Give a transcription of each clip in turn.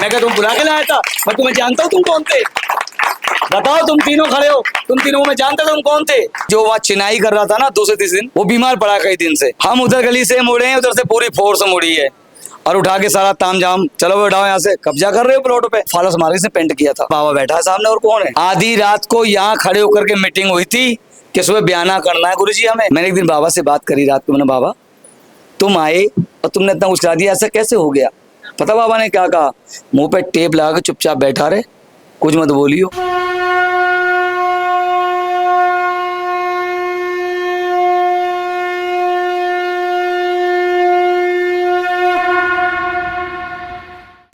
मैं क्या तुम बुला के लाया था? मैं तुम्हें जानता हूँ, तुम कौन थे? बताओ, तुम तीनों खड़े हो, तुम तीनों को मैं जानता था, तुम कौन थे? जो वहाँ चिनाई कर रहा था ना दूसरे तीसरे दिन, वो बीमार पड़ा कई दिन से। हम उधर गली से मुड़े हैं, उधर से पूरी फोर्स मुड़ी है और उठा के सारा तामझाम, चलो वो उठाओ यहाँ से, कब्जा कर रहे हो प्लॉट पे। फालस मार्ग से पेंट किया था। बाबा बैठा है सामने, और कौन है? आधी रात को यहाँ खड़े होकर के मीटिंग हुई थी कि सुबह बयाना करना है गुरुजी हमें। मैंने एक दिन बाबा से बात करी रात को, मैंने बाबा तुम आए और तुमने इतना उछला दिया, ऐसा कैसे हो गया? पता बाबा ने क्या कहा? मुंह पे टेप लगा के चुपचाप बैठा रहे, कुछ मत बोलियो।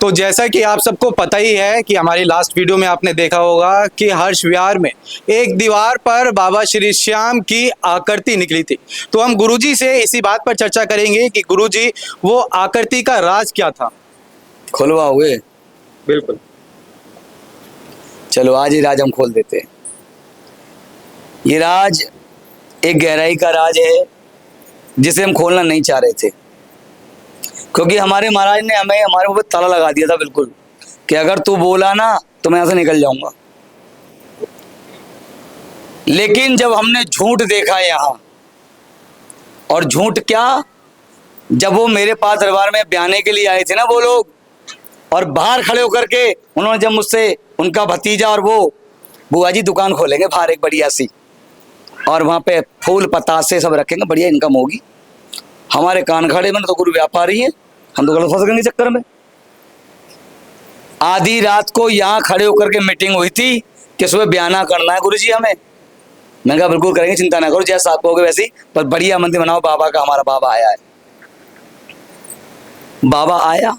तो जैसा कि आप सबको पता ही है कि हमारी लास्ट वीडियो में आपने देखा होगा कि हर्ष विहार में एक दीवार पर बाबा श्री श्याम की आकृति निकली थी। तो हम गुरुजी से इसी बात पर चर्चा करेंगे कि गुरुजी वो आकृति का राज क्या था। खुलवा हुए, बिल्कुल, चलो आज ये राज हम खोल देते हैं। ये राज एक गहराई का राज है जिसे हम खोलना नहीं चाह रहे थे, क्योंकि हमारे महाराज ने हमें हमारे ऊपर ताला लगा दिया था बिल्कुल, कि अगर तू बोला ना तो मैं यहाँ से निकल जाऊंगा। लेकिन जब हमने झूठ देखा यहाँ, और झूठ क्या, जब वो मेरे पास दरबार में बयाने के लिए आए थे ना वो लोग, और बाहर खड़े होकर के उन्होंने जब मुझसे, उनका भतीजा और वो बुआ जी दुकान खोलेंगे बाहर एक बढ़िया सी, और वहाँ पे फूल पतासे सब रखेंगे, बढ़िया इनकम होगी। हमारे कान खड़े, मैंने तो गुरु व्यापारी है, हम तो गलत फंस गए चक्कर में। आधी रात को यहाँ खड़े होकर के मीटिंग हुई थी कि सुबह बयाना करना है गुरुजी हमें। मैंने कहा बिल्कुल करेंगे, चिंता ना करो, जैसा आप कहोगे वैसे ही, पर बढ़िया मंदिर बनाओ बाबा का। हमारा बाबा आया है। बाबा आया,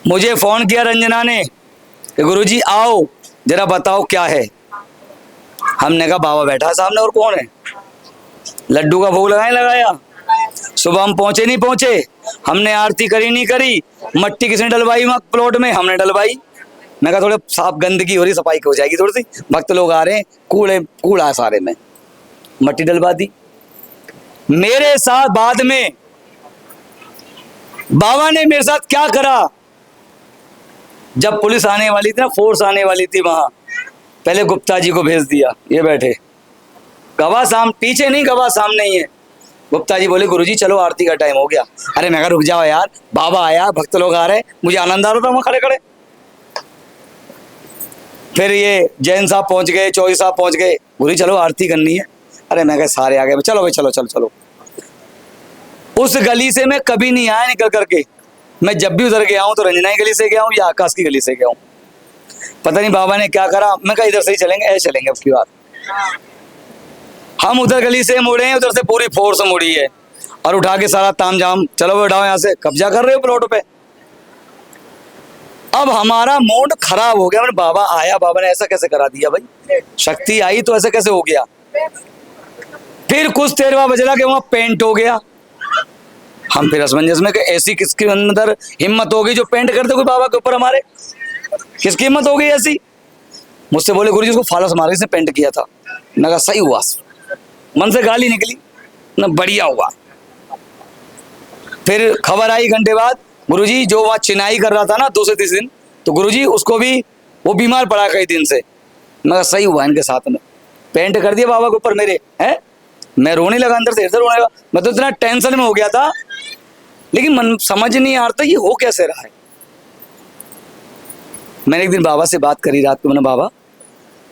मुझे फोन किया रंजना ने कि गुरुजी आओ जरा बताओ क्या है। हमने कहा बाबा बैठा है सामने, और कौन है? लड्डू का भोग लगाया। सुबह हम पहुंचे नहीं पहुंचे, हमने आरती करी नहीं करी, मट्टी किसने डलवाई वहां प्लॉट में? हमने डलवाई। मैं कहा थोड़े साफ गंदगी हो रही, सफाई हो जाएगी थोड़ी सी, भक्त लोग आ रहे हैं, कूड़ा सारे में, मट्टी डलवा दी। मेरे साथ बाद में बाबा ने मेरे साथ क्या करा, जब पुलिस आने वाली थी ना, फोर्स आने वाली थी वहां, पहले गुप्ता जी को भेज दिया, ये बैठे गवाह पीछे नहीं, गवाह सामने ही है। गुप्ता जी बोले गुरुजी चलो आरती का टाइम हो गया। अरे मैं कहा रुक जाओ यार, बाबा आया, भक्त लोग आ रहे, मुझे आनंद आ रहा था वहां खड़े खड़े। फिर ये जैन साहब पहुंच गए, चौधरी साहब पहुंच गए, गुरुजी चलो आरती करनी है। अरे मैं कहा सारे आ गए, चलो भाई चलो चलो चलो। उस गली से मैं कभी नहीं आया निकल करके, मैं जब भी उधर गया हूँ तो रंजना की गली से गया हूँ या आकाश की गली से गया हूँ। पता नहीं बाबा ने क्या करा, मैं कहा इधर से ही चलेंगे, ऐसे चलेंगे अब की बात। हम उधर गली से मुड़े हैं, उधर से पूरी फोर्स मुड़ी है और उठा के सारा तामझाम, चलो वो उठाओ यहाँ से, कब्जा कर रहे हो प्लॉट पे। अब हमारा मूड खराब हो गया। मैंने बाबा आया, बाबा ने ऐसा कैसे करा दिया भाई, शक्ति आई तो ऐसा कैसे हो गया। फिर कुछ देर बाद बजला के वहां पेंट हो गया। हम फिर असमंजस में कि ऐसी किसके अंदर हिम्मत होगी जो पेंट करते कोई बाबा के ऊपर हमारे, किसकी हिम्मत हो गई ऐसी? मुझसे बोले गुरुजी उसको फालस मार्ग से पेंट किया था। मैं कहा सही हुआ, मन से गाली निकली ना, बढ़िया हुआ। फिर खबर आई घंटे बाद, गुरुजी जो वहाँ चिनाई कर रहा था ना दूसरे तीसरे दिन, तो गुरुजी उसको भी, वो बीमार पड़ा कई दिन से। मैं कहा सही हुआ, इनके साथ में पेंट कर दिया बाबा के ऊपर मेरे, हैं? मैं रोने लगा, अंदर से इधर रोने लगा। मैं तो इतना टेंशन में हो गया था, लेकिन मन समझ नहीं आ रहा था ये हो कैसे रहा है। मैंने एक दिन बाबा से बात करी रात को, मैंने बाबा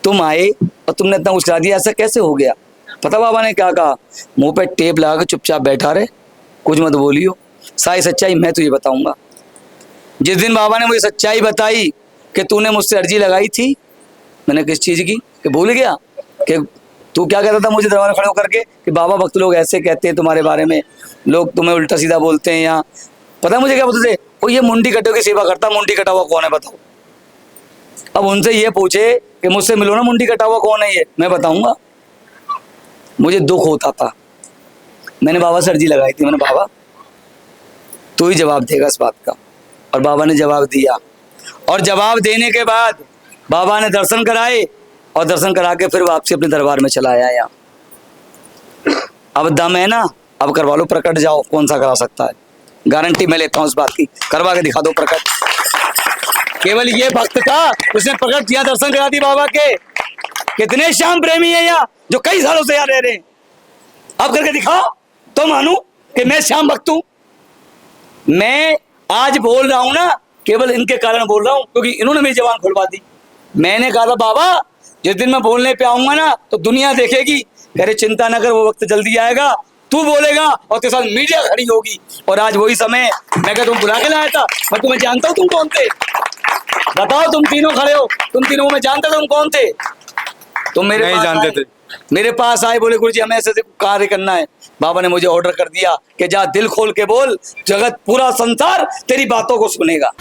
तुम आए और तुमने इतना उछला दिया, ऐसा कैसे हो गया? पता बाबा ने क्या कहा? मुंह पे टेप लगा के चुपचाप बैठा रहे, कुछ मत बोलियो, सारी सच्चाई मैं तुझे बताऊंगा। जिस दिन बाबा ने मुझे सच्चाई बताई कि तूने मुझसे अर्जी लगाई थी, मैंने किस चीज की, कि भूल गया कि तू क्या कहता था मुझे दरबार में खड़े होकर के कि बाबा भक्त लोग ऐसे कहते हैं तुम्हारे बारे में, लोग तुम्हें उल्टा सीधा बोलते हैं। यहाँ पता है मुझे क्या बोलते थे? वो ये मुंडी कटो की सेवा करता, मुंडी कटा हुआ कौन है बताओ। अब उनसे ये पूछे कि मुझसे मिलो ना, मुंडी कटा हुआ कौन है ये, मैं बताऊंगा। मुझे दुख होता था। मैंने बाबा से अर्जी लगाई थी, मैंने बाबा तू ही जवाब देगा इस बात का। और बाबा ने जवाब दिया, और जवाब देने के बाद बाबा ने दर्शन कराए, और दर्शन करा के फिर वापसी अपने दरबार में चला आया। यहाँ अब दम है ना, अब करवा लो प्रकट, जाओ कौन सा करा सकता है। गारंटी मैं लेता हूँ इस बात की, करवा के दिखा दो प्रकट। केवल ये भक्त था, उसने प्रकट किया, दर्शन करा दी बाबा के। कितने श्याम प्रेमी है यहाँ जो कई सालों से यहाँ रह रहे हैं। अब करके दिखाओ तो मानू कि मैं श्याम भक्त हूं। मैं आज बोल रहा हूं ना, केवल इनके कारण बोल रहा हूं, क्योंकि इन्होंने मेरी जबान खुलवा दी। मैंने कहा था बाबा जिस दिन मैं बोलने पे आऊंगा ना तो दुनिया देखेगी। कह रहे चिंता न कर, वो वक्त जल्दी आएगा, तू बोलेगा और तेरे साथ मीडिया खड़ी होगी। और आज वही समय। मैं क्या तुम बुला के लाया था? मैं तुम्हें जानता हूँ तुम कौन थे। बताओ, तुम तीनों खड़े हो, तुम तीनों को मैं जानता था तुम कौन थे। तुम मेरे नहीं पास जानते आए, थे। मेरे पास आए, बोले गुरुजी हमें ऐसे ऐसे कार्य करना है। बाबा ने मुझे ऑर्डर कर दिया कि जा दिल खोल के बोल, जगत पूरा संसार तेरी बातों को सुनेगा।